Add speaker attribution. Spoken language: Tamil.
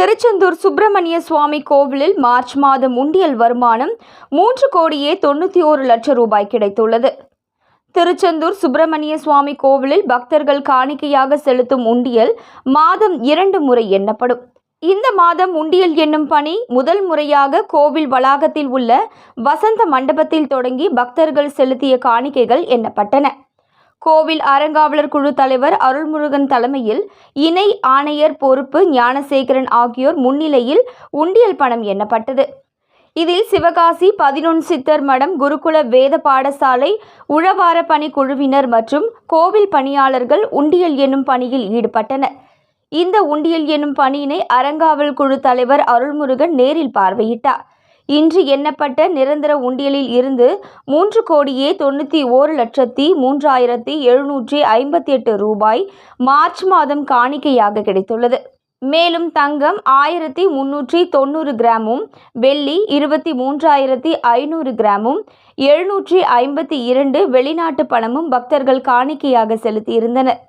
Speaker 1: திருச்செந்தூர் சுப்பிரமணிய சுவாமி கோவிலில் மார்ச் மாதம் உண்டியல் வருமானம் 3,91,00,000 ரூபாய் கிடைத்துள்ளது. திருச்செந்தூர் சுப்பிரமணிய சுவாமி கோவிலில் பக்தர்கள் காணிக்கையாக செலுத்தும் உண்டியல் மாதம் 2 முறை எண்ணப்படும். இந்த மாதம் உண்டியல் எண்ணும் பணி முதல் முறையாக கோவில் வளாகத்தில் உள்ள வசந்த மண்டபத்தில் தொடங்கி பக்தர்கள் செலுத்திய காணிக்கைகள் எண்ணப்பட்டன. கோவில் அறங்காவலர் குழு தலைவர் அருள்முருகன் தலைமையில் இணை ஆணையர் பொறுப்பு ஞானசேகரன் ஆகியோர் முன்னிலையில் உண்டியல் பணம் எண்ணப்பட்டது. இதில் சிவகாசி 11 சித்தர் மடம் குருகுல வேத பாடசாலை உழவார பணி குழுவினர் மற்றும் கோவில் பணியாளர்கள் உண்டியல் எண்ணும் பணியில் ஈடுபட்டனர். இந்த உண்டியல் எண்ணும் பணியினை அறங்காவல் குழு தலைவர் அருள்முருகன் நேரில் பார்வையிட்டார். இன்று எண்ணப்பட்ட நிரந்தர உண்டியலில் இருந்து 3,91,03,758 ரூபாய் மார்ச் மாதம் காணிக்கையாக கிடைத்துள்ளது. மேலும் தங்கம் 1,390 கிராமும், வெள்ளி 23,500 கிராமும், 752 வெளிநாட்டு பணமும் பக்தர்கள் காணிக்கையாக செலுத்தியிருந்தனர்.